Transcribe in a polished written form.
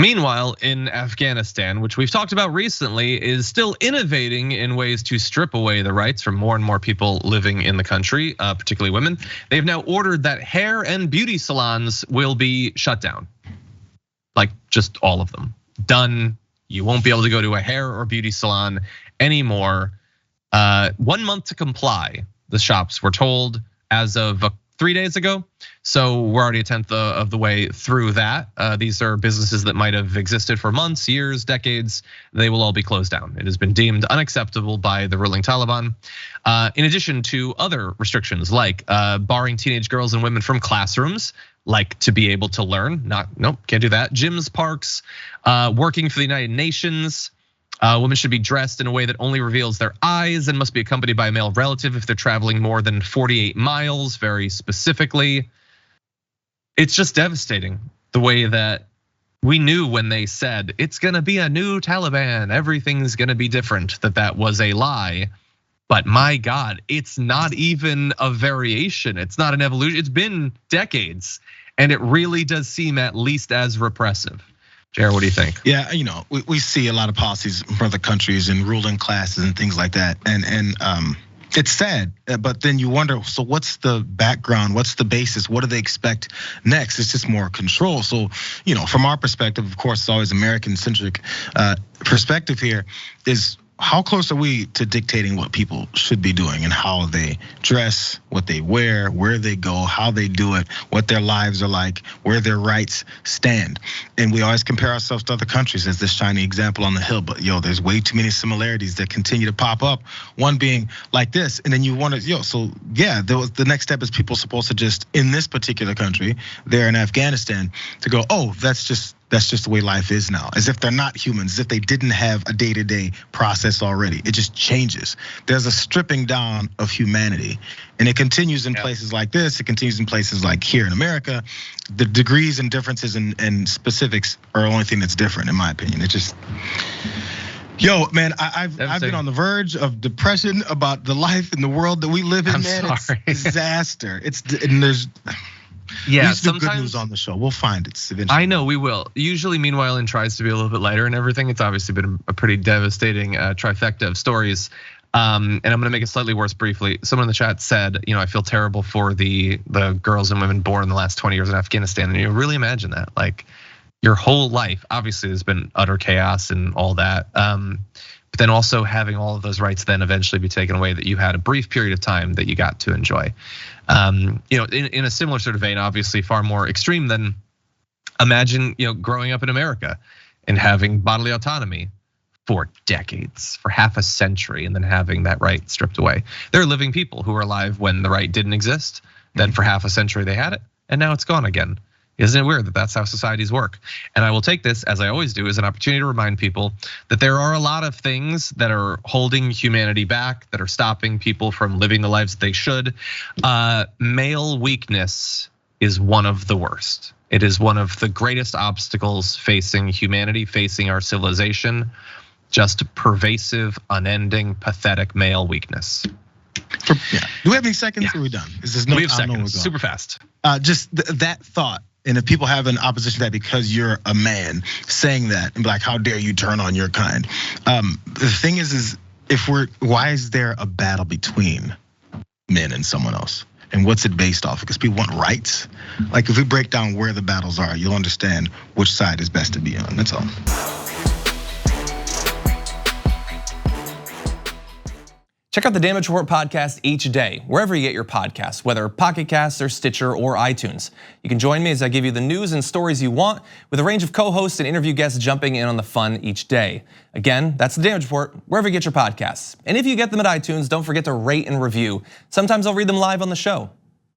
Meanwhile, in Afghanistan, which we've talked about recently, is still innovating in ways to strip away the rights from more and more people living in the country, particularly women. They've now ordered that hair and beauty salons will be shut down. Like just all of them. Done. You won't be able to go to a hair or beauty salon anymore. 1 month to comply, the shops were told as of 3 days ago. So we're already a tenth of the way through that. These are businesses that might have existed for months, years, decades. They will all be closed down. It has been deemed unacceptable by the ruling Taliban. In addition to other restrictions like barring teenage girls and women from classrooms, like to be able to learn, nope, can't do that. Gyms, parks, working for the United Nations. Women should be dressed in a way that only reveals their eyes and must be accompanied by a male relative if they're traveling more than 48 miles, very specifically. It's just devastating the way that we knew when they said it's gonna be a new Taliban, everything's gonna be different, that was a lie. But my God, it's not even a variation. It's not an evolution. It's been decades, and it really does seem at least as repressive. Jared, what do you think? Yeah, we see a lot of policies from other countries and ruling classes and things like that, and it's sad. But then you wonder, so what's the background? What's the basis? What do they expect next? It's just more control. So from our perspective, of course, it's always American-centric perspective here. Is how close are we to dictating what people should be doing and how they dress, what they wear, where they go, how they do it, what their lives are like, where their rights stand? And we always compare ourselves to other countries as this shiny example on the hill, but there's way too many similarities that continue to pop up. One being like this, and then you wonder, so yeah, the next step is people supposed to just, in this particular country, there in Afghanistan, to go, oh, that's just the way life is now. As if they're not humans, as if they didn't have a day-to-day process already. It just changes. There's a stripping down of humanity. And it continues in places like this, it continues in places like here in America. The degrees and differences and specifics are the only thing that's different, in my opinion. It just, man, I've been on the verge of depression about the life and the world that we live in, man. Sorry. It's disaster. And there's sometimes good news on the show. We'll find it eventually. I know we will. Usually, meanwhile, it tries to be a little bit lighter and everything. It's obviously been a pretty devastating trifecta of stories. And I'm gonna make it slightly worse briefly. Someone in the chat said, I feel terrible for the girls and women born in the last 20 years in Afghanistan. And you really imagine that, like your whole life, obviously there's been utter chaos and all that. But then also having all of those rights then eventually be taken away that you had a brief period of time that you got to enjoy. In a similar sort of vein, obviously far more extreme than imagine, growing up in America and having bodily autonomy for decades, for half a century, and then having that right stripped away. There are living people who were alive when the right didn't exist. Then for half a century they had it, and now it's gone again. Isn't it weird that that's how societies work? And I will take this, as I always do, as an opportunity to remind people that there are a lot of things that are holding humanity back, that are stopping people from living the lives that they should. Male weakness is one of the worst. It is one of the greatest obstacles facing humanity, facing our civilization. Just pervasive, unending, pathetic male weakness. Do we have any seconds? Or are we done? We have seconds, super fast. Just that thought. And if people have an opposition to that because you're a man saying that and be like, how dare you turn on your kind? The thing is why is there a battle between men and someone else? And what's it based off? Because people want rights. Like if we break down where the battles are, you'll understand which side is best to be on. That's all. Check out the Damage Report podcast each day, wherever you get your podcasts, whether Pocket Casts or Stitcher or iTunes. You can join me as I give you the news and stories you want, with a range of co-hosts and interview guests jumping in on the fun each day. Again, that's the Damage Report, wherever you get your podcasts. And if you get them at iTunes, don't forget to rate and review. Sometimes I'll read them live on the show.